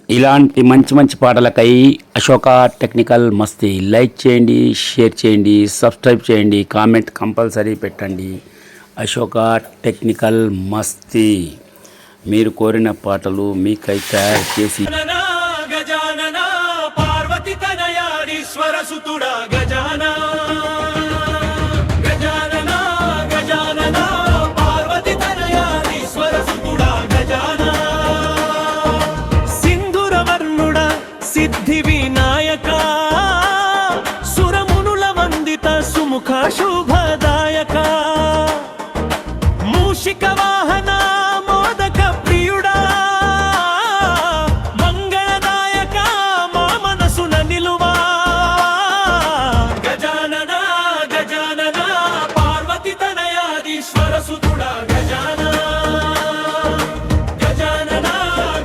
ఇలాంటి మంచి మంచి పాటలకై అశోక టెక్నికల్ మస్తీ లైక్ చేయండి, షేర్ చేయండి, సబ్స్క్రైబ్ చేయండి, కామెంట్ కంపల్సరీ పెట్టండి. అశోక టెక్నికల్ మస్తీ మీరు కోరిన పాటలు మీకై తయారు చేసి గజానన పార్వతి తనయారీశ్వర సుతుడా గజాన గజానన గజానన పార్వతి తనయారీశ్వర సుతుడా గజాన సింధుర వర్ణుడ సిద్ధి వినాయక సురమునుల వందిత సుముఖ శుభదాయక మూషిక వాహన మోదక ప్రియుడా మంగళదాయక మా మనసున నిలువా గజానన గజానన పార్వతి తనయాదీశ్వర సుతుడా గజాన గజానన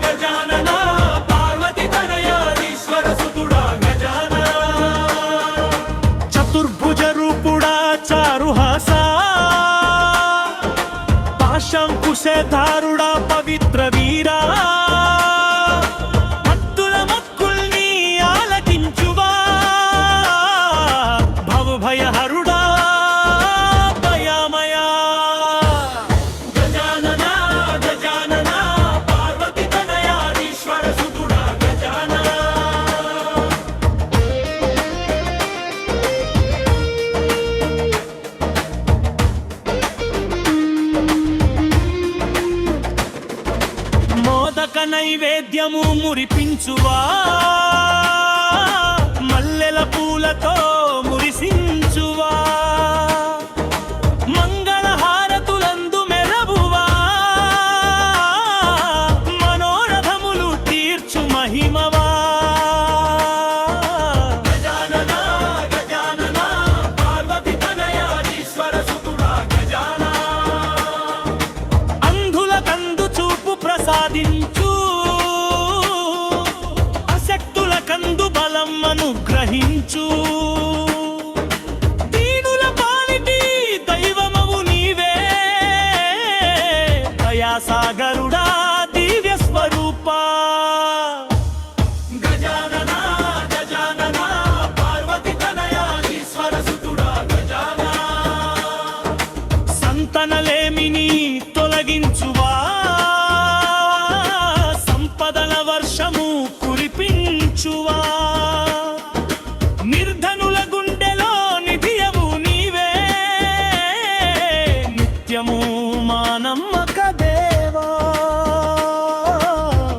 గజానన పార్వతి తనయాదీశ్వర సుతుడా గజాన చతుర్భుజ రూపుడా చారుహాసా శంకుశధారుడా పవిత్ర వీరా భక్తుల మొక్కుల్ని ఆలకించువా భవభయహరుడా భయమయా గజానన గజానన పార్వతి తనయాదీశ్వర సుతుడా గజాన మోదక నైవేద్యము మురిపించువా మల్లెల పూలతో మురిసించువా మంగళ హారతులందు మెరవువా మనోరథములు తీర్చు మహిమవా గజానన గజానన పార్వతి తనయాదీశ్వర సుతుడా గజాన అంధుల కందు చూపు ప్రసాదించు అశక్తుల కందు బలం అనుగ్రహించు దీనుల పాలిటి దైవమవు నీవే దయాసాగరుడా దివ్య స్వరూపా గజానన గజానన పార్వతి తనయాదీశ్వర సుతుడా గజాన సంతనలేమిని తొలగించువా సంపదల వర్షము కురిపించువా నిర్ధనుల గుండెలో నిధియవు నీవే నిత్యము మా నమ్మక దేవా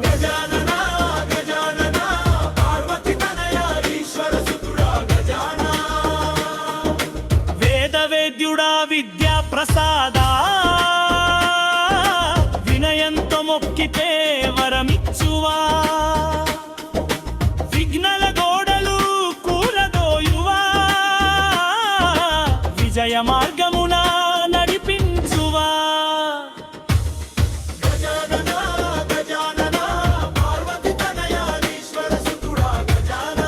గజానన గజానన పార్వతి తనయాదీశ్వర సుతుడా గజాన వేద వేద్యుడా విద్యా ప్రసాదా వినయంతో మొక్కితే వరమిచ్చువా విఘ్నల గోడలు కూరదోయువా విజయ మార్గమున నడిపించువా గజానన గజానన పార్వతి తనయాదీశ్వర సుతుడా గజాన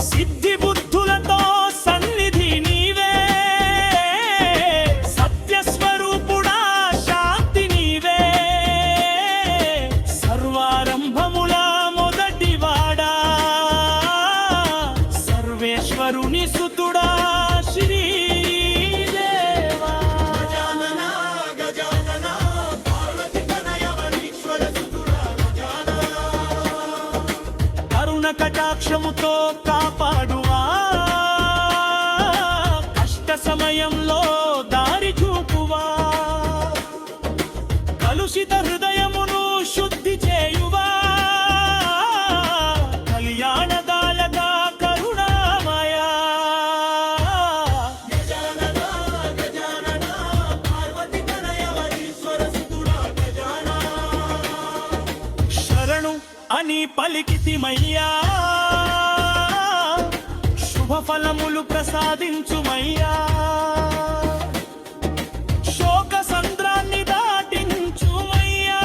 సిద్ధి బుద్ధులతో సన్నిధి నీవే సత్యస్వరూపుడా శాంతి నీవే సర్వారంభముల మొదటివాడా సర్వేశ్వరుని సుతుడా శ్రీదేవా గజానన గజానన పార్వతి తనయాదీశ్వర సుతుడా గజాన కరుణ కటాక్షముతో కాపాడువా కష్ట సమయంలో దారి చూపువా కలుషిత హృదయమును శుద్ధి చేయువా కళ్యాణదాలగా కరుణామయా గజానన గజానన పార్వతి తనయాదీశ్వర సుతుడా గజాన శరణు అని పలికితిమయ్యా శుభ ఫలములు ప్రసాదించుమయ్యా శోక సంద్రాన్ని దాటించుమయ్యా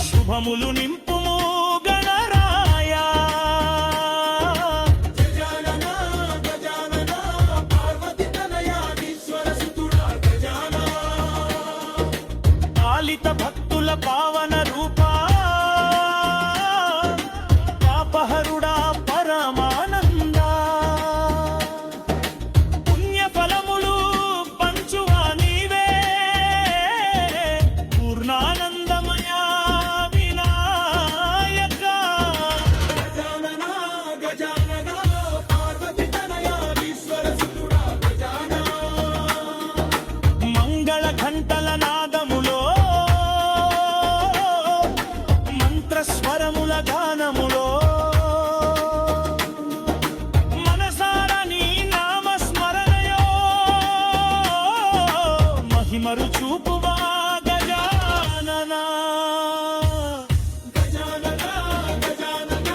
శుభములు నింపుము గణరాయా గజానన గజానన పార్వతి తనయాదీశ్వర సుతుడా గజాన పాలిత భక్తుల పావన రూపా స్తుతుల గానములో మనసారా నీ నామస్మరణయో మహిమరు చూపువా గజానన గజానన గజానన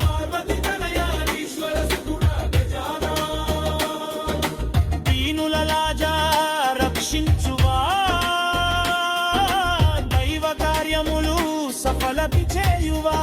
పార్వతి తనయా ఈశ్వర సుతుడా గజానన దీనుల లాజా రక్షించువా దైవ కార్యములు సఫలతి చేయువా